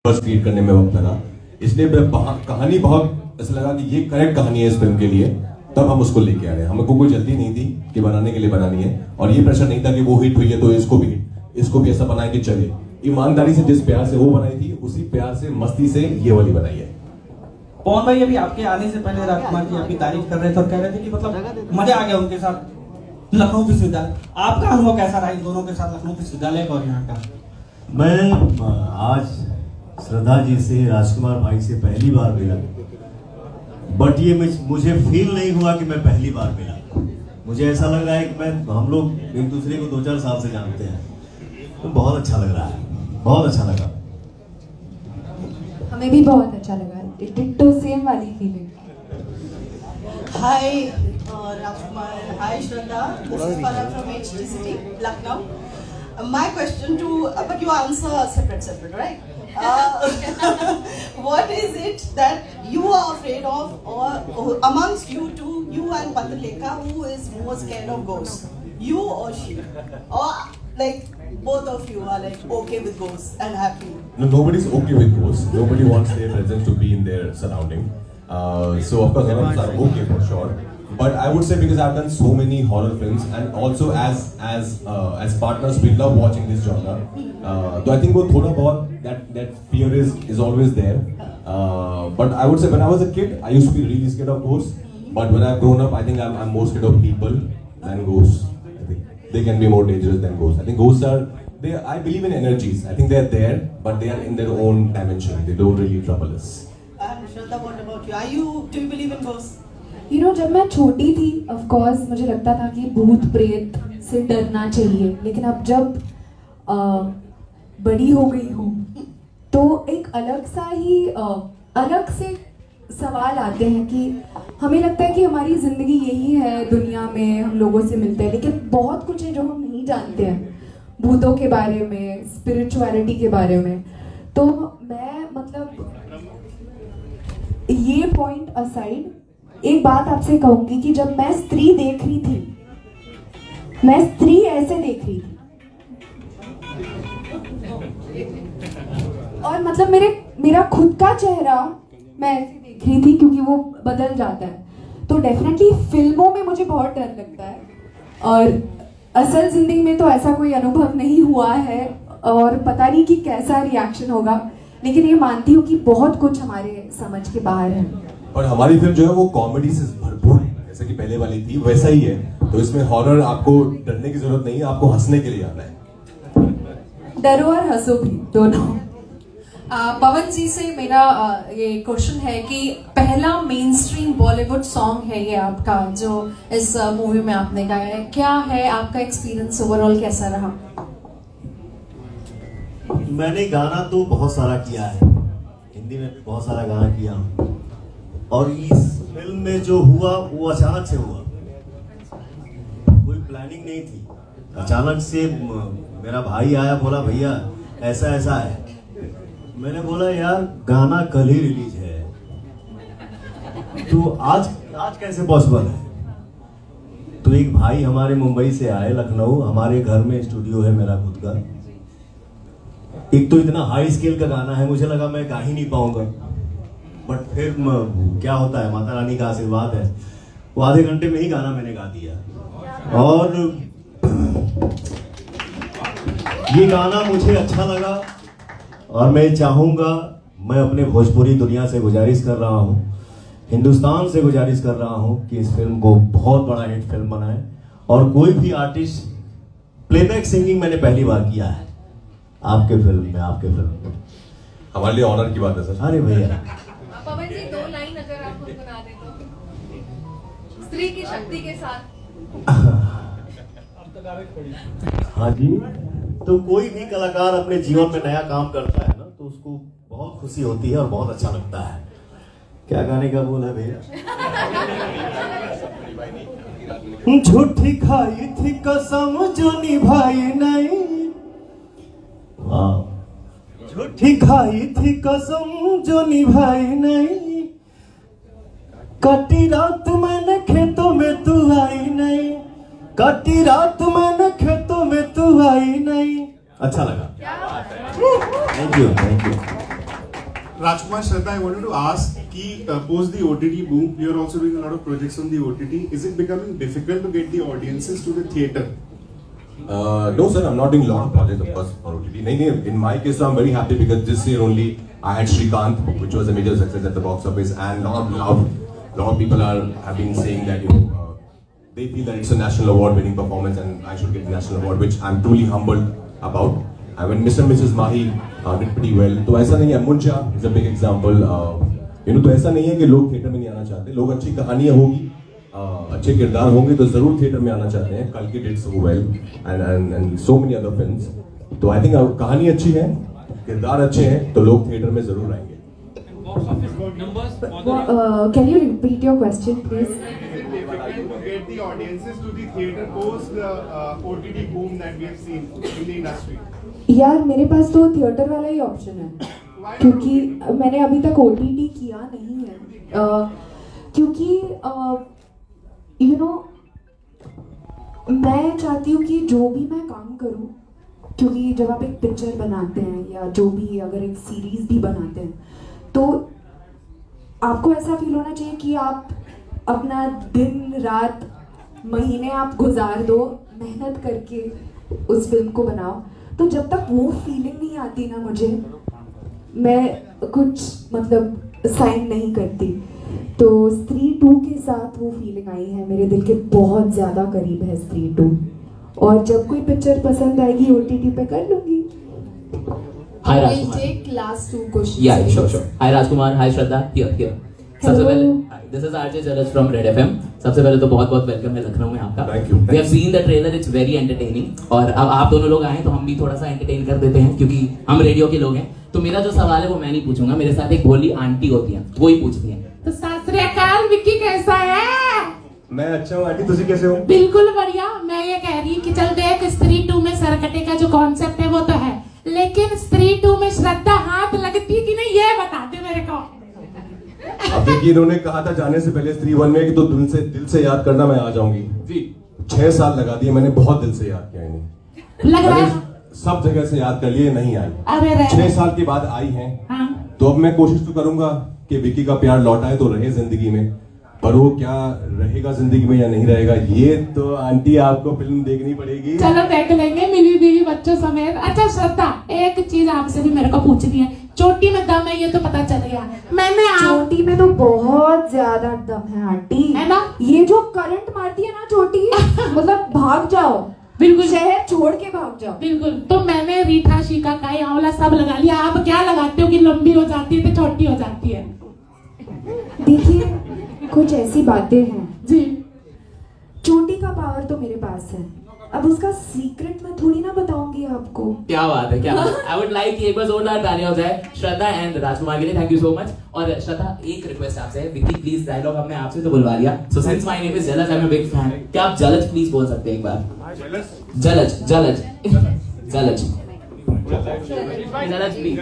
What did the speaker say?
First read करने में वक्त लगा, इसलिए कहानी बहुत ऐसा लगा कि ये करेक्ट कहानी है इस फिल्म के लिए, तब हम उसको लेके आ रहे हैं। हमको कोई जल्दी नहीं थी कि बनाने के लिए बनानी है, और ये प्रेशर नहीं था कि वो हिट हुई है तो इसको भी ऐसा बनाए कि चले। ईमानदारी से जिस प्यार से वो बनाई थी, उसी प्यार से मस्ती से ये वाली बनाई है। पवन भाई अभी आपके आने से पहले राजकुमार जी आपकी तारीफ कर रहे थे और कह रहे थे कि मतलब मजा आ गया उनके साथ लखनऊ विश्वविद्यालय। आपका अनुभव कैसा रहा इन दोनों के साथ, लखनऊ विश्वविद्यालय का और यहाँ का? मैं आज श्रद्धा जी से, राजकुमार भाई से पहली बार मिला, बट ये मुझे फील नहीं हुआ कि मैं पहली बार मिला। मुझे ऐसा लग रहा है कि हम लोग एक दूसरे को 2-4 साल से जानते हैं, तो बहुत अच्छा लग रहा है, बहुत अच्छा लगा। हमें भी बहुत अच्छा लगा, डिट्टो सेम वाली feeling. Hi, Rajkumar. Hi, Shraddha. This is Farah from HT City, Lucknow. My question to, but you answer separate, right? What is it that you are afraid of, or amongst you two, you and Pataleka, who is more scared of ghosts? You or she? Or like both of you are like okay with ghosts and happy? No, nobody's okay with ghosts. Nobody wants their presence to be in their surrounding. So of course, none of us are okay for sure. But I would say because I've done so many horror films, and also as partners, we love watching this genre. So I think वो थोड़ा बहुत that fear is always there. But I would say when I was a kid, I used to be really scared of ghosts. But when I've grown up, I think I'm more scared of people than ghosts. I think they can be more dangerous than ghosts. I think ghosts are I believe in energies. I think they're there, but they are in their own dimension. They don't really trouble us. And Shraddha, what about you? Do you believe in ghosts? जब मैं छोटी थी, of course मुझे लगता था कि भूत प्रेत से डरना चाहिए, लेकिन अब जब बड़ी हो गई हूँ तो एक अलग से सवाल आते हैं कि हमें लगता है कि हमारी ज़िंदगी यही है, दुनिया में हम लोगों से मिलते हैं, लेकिन बहुत कुछ है जो हम नहीं जानते हैं भूतों के बारे में, स्पिरिचुअलिटी के बारे में। तो मैं मतलब ये पॉइंट असाइड एक बात आपसे कहूंगी कि जब मैं स्त्री देख रही थी, मैं स्त्री ऐसे देख रही थी, और मतलब मेरा खुद का चेहरा मैं ऐसे देख रही थी, क्योंकि वो बदल जाता है। तो डेफिनेटली फिल्मों में मुझे बहुत डर लगता है, और असल जिंदगी में तो ऐसा कोई अनुभव नहीं हुआ है, और पता नहीं कि कैसा रिएक्शन होगा, लेकिन ये मानती हूँ कि बहुत कुछ हमारे समझ के बाहर है। और हमारी फिल्म जो है वो कॉमेडी से भरपूर है, जैसे कि पहले वाली थी वैसा ही है। तो इसमें हॉरर आपको डरने की जरूरत नहीं है, आपको हंसने के लिए आना है। डरो और हंसो भी दोनों। पवन जी से मेरा ये क्वेश्चन है कि पहला मेन स्ट्रीम बॉलीवुड सॉन्ग है ये आपका, जो इस मूवी में आपने गाया है, क्या है आपका एक्सपीरियंस ओवरऑल, कैसा रहा? मैंने गाना तो बहुत सारा किया है, हिंदी में भी बहुत सारा गाना किया हूँ, और इस फिल्म में जो हुआ वो अचानक से हुआ, कोई प्लानिंग नहीं थी। अचानक से मेरा भाई आया, बोला भैया ऐसा ऐसा है। मैंने बोला यार गाना कल ही रिलीज है, तो आज कैसे पॉसिबल है? तो एक भाई हमारे मुंबई से आए, लखनऊ, हमारे घर में स्टूडियो है मेरा खुद का। एक तो इतना हाई स्केल का गाना है, मुझे लगा मैं गा ही नहीं पाऊंगा, बट फिर क्या होता है, माता रानी का आशीर्वाद है, वो आधे घंटे में ही गाना मैंने गा दिया। और ये गाना मुझे अच्छा लगा, और मैं चाहूंगा, मैं अपने भोजपुरी दुनिया से गुजारिश कर रहा हूँ, हिंदुस्तान से गुजारिश कर रहा हूँ कि इस फिल्म को बहुत बड़ा हिट फिल्म बनाए। और कोई भी आर्टिस्ट, प्लेबैक सिंगिंग मैंने पहली बार किया है आपके फिल्म में, हमारे लिए ऑनर की बात है सर। अरे भैया पवन जी 2 लाइन अगर आप गुनगुना दें तो, स्त्री की शक्ति के साथ। हाँ जी, तो कोई भी कलाकार अपने जीवन में नया काम करता है ना, तो उसको बहुत खुशी होती है और बहुत अच्छा लगता है। क्या गाने का बोल है भैया? झूठी खाई थी कसम जो निभाई नहीं, झूठी खाई थी कसम जो निभाई नहीं, कटी रात मैंने खेतों में तू आई नहीं, कटी रात मैंने खेतों में तू आई नहीं। अच्छा लगा, thank you. Rajkumar, Shraddha, I wanted to ask, post the OTT boom, you are also doing a lot of projects on the OTT. Is it becoming difficult to get the audiences to the theatre? No sir, I'm not doing a lot of projects of course for OTT. In my case, I'm very happy because this year only I had Shrikant, which was a major success at the box office, and lot of people have been saying that they feel that it's a national award winning performance and I should get the national award, which I'm truly humbled about. I mean, Mr. and Mrs. Mahi did pretty well. तो ऐसा नहीं है, Muncha is a big example. तो ऐसा नहीं है कि लोग थिएटर में नहीं आना चाहते. लोग अच्छी कहानियाँ होगी, अच्छे किरदार होंगे तो जरूर थिएटर में आना चाहते हैं. कल की did so well and so many other films. तो I think कहानी अच्छी है, किरदार अच्छे हैं तो लोग थिएटर में जरूर आएंगे. Can you repeat your question, please? Is it difficult to get the audiences to the theatre post the OTT boom that we have seen in the industry? यार मेरे पास तो थिएटर वाला ही ऑप्शन है, क्योंकि मैंने अभी तक OTT किया नहीं है, क्योंकि मैं चाहती हूँ कि जो भी मैं काम करूँ, क्योंकि जब आप एक पिक्चर बनाते हैं या जो भी अगर एक सीरीज भी बनाते हैं तो आपको ऐसा फील होना चाहिए कि आप अपना दिन रात महीने आप गुजार दो मेहनत करके उस फिल्म को बनाओ. तो जब तक वो फीलिंग नहीं आती ना मुझे, मैं कुछ मतलब साइन नहीं करती. तो स्त्री 2 के साथ वो फीलिंग आई है, मेरे दिल के बहुत ज़्यादा करीब है स्त्री 2. और जब कोई पिक्चर पसंद आएगी OTT पे कर लूँगी. Hi We'll Rajkumar. take last 2 questions. Yeah, sure. Hi Rajkumar, hi Shraddha. Here. सबसे पहले, this is RJ Jalaj from Red FM. सबसे पहले तो बहुत वेलकम है लखनऊ में आपका. Thank you. We have seen the trailer, it's very entertaining. और अब आप दोनों लोग आए तो हम भी थोड़ा सा एंटरटेन कर देते हैं क्योंकि हम रेडियो के लोग हैं. तो मेरा जो सवाल है वो मैं नहीं पूछूंगा, मेरे साथ एक भोली आंटी होती है, वो ही पूछती है. तो सत श्री अकाल, विक्की कैसा है? मैं अच्छा हूँ आंटी, तुझे कैसे हो? बिल्कुल बढ़िया. मैं ये कह रही कि चल देख, स्त्री 2 में सरकटे का जो कॉन्सेप्ट है वो तो है, लेकिन स्त्री 2 में श्रद्धा हाथ लगती कि नहीं ये बता दे मेरे को. अब देखिए, इन्होंने कहा था जाने से पहले स्त्री 1 में कि तो दिल से याद करना, मैं आ जाऊंगी जी. 6 साल लगा दिए मैंने, बहुत दिल से याद किया इन्हें. लग रहा है सब जगह से याद कर लिए, नहीं आई. अरे 6 साल के बाद आई हैं. हाँ. तो अब मैं कोशिश तो करूंगा कि विक्की का प्यार लौटाए तो रहे जिंदगी में, पर वो क्या रहेगा जिंदगी में या नहीं रहेगा, ये तो आंटी आपको फिल्म देखनी पड़ेगी. चलो देख लेंगे, मिली बीवी बच्चों समेत. अच्छा श्रद्धा, एक चीज आपसे भी मेरे को पूछनी है. चोटी में दम है ये तो पता चल गया. मैंने चोटी में तो बहुत ज्यादा दम है आंटी, है ना? ये जो करंट मारती है ना चोटी, मतलब भाग जाओ, बिल्कुल शहर छोड़ के भाग जाओ. बिल्कुल. तो मैंने रीठा, शिकाकाई, आंवला सब लगा लिया. आप क्या लगाते हो कि लंबी हो जाती है तो छोटी हो जाती है? देखिए, कुछ ऐसी बातें हैं जी. चोटी का पावर तो मेरे पास है, अब उसका सीक्रेट मैं थोड़ी ना बताऊंगी आपको. क्या बात है, क्या बात. आई वुड लाइक एक बार जोरदार तालियां हो जाए श्रद्धा एंड राजकुमार के लिए. Thank you so much. और श्रद्धा, एक रिक्वेस्ट आपसे है, विक्की प्लीज डायलॉग हमने आपसे तो बुलवा लिया. So since my name is Jalaj, I am a big fan. क्या आप जलज प्लीज बोल सकते हैं एक बार? जलज जलज जलज प्लीज.